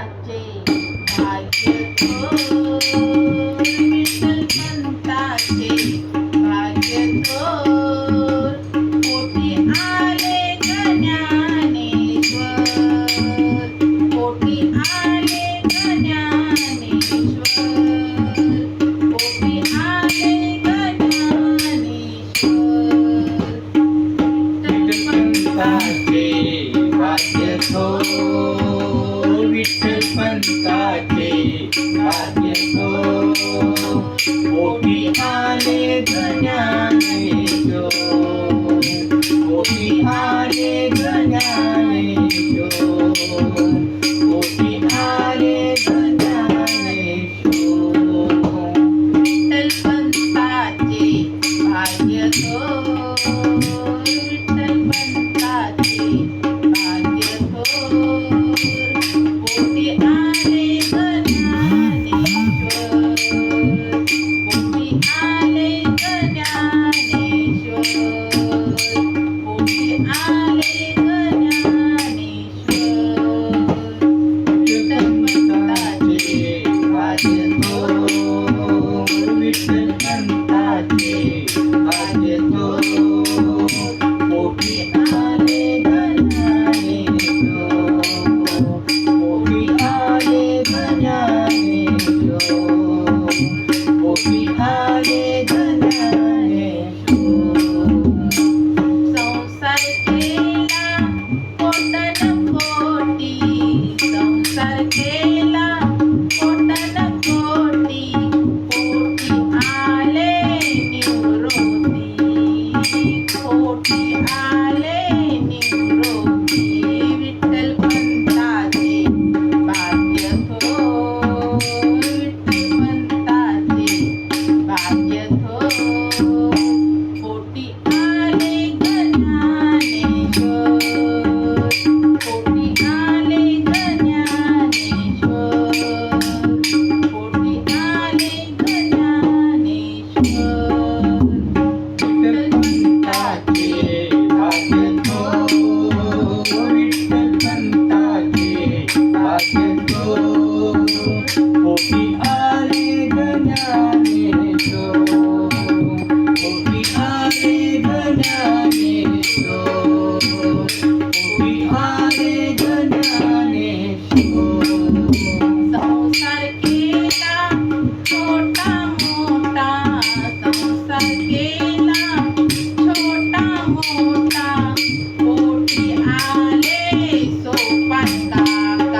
पंताचे भाग्य थोर, विठ्ठल पंताचे भाग्य थोर, पोटी आले ज्ञानेश्वर, पोटी आले ज्ञानेश्वर, पोटी आले ज्ञानेश्वर. पंताचे भाग्य थोर, विठ्ठल पंताचे भाग्य थोर, पोटी आले ज्ञानेश्वर, पोटी आले ज्ञानेश्वर, पोटी आले ज्ञानेश्वर. विठ्ठल पंताचे भाग्य थोर, विठ्ठल पंताचे भाग्य थोर, पोटी आले ज्ञानेश्वर, पोटी आले ज्ञानेश्वर, पोटी आले ज्ञानेश्वर. विठ्ठल पंताचे भाग्य थोर, विठ्ठल पंताचे भाग्य थोर, पोटी आले ज्ञानेश्वर, पोटी आले ज्ञानेश्वर, पोटी आले ज्ञानेश्वर. संसार केला कोटन कोटी, संसार केला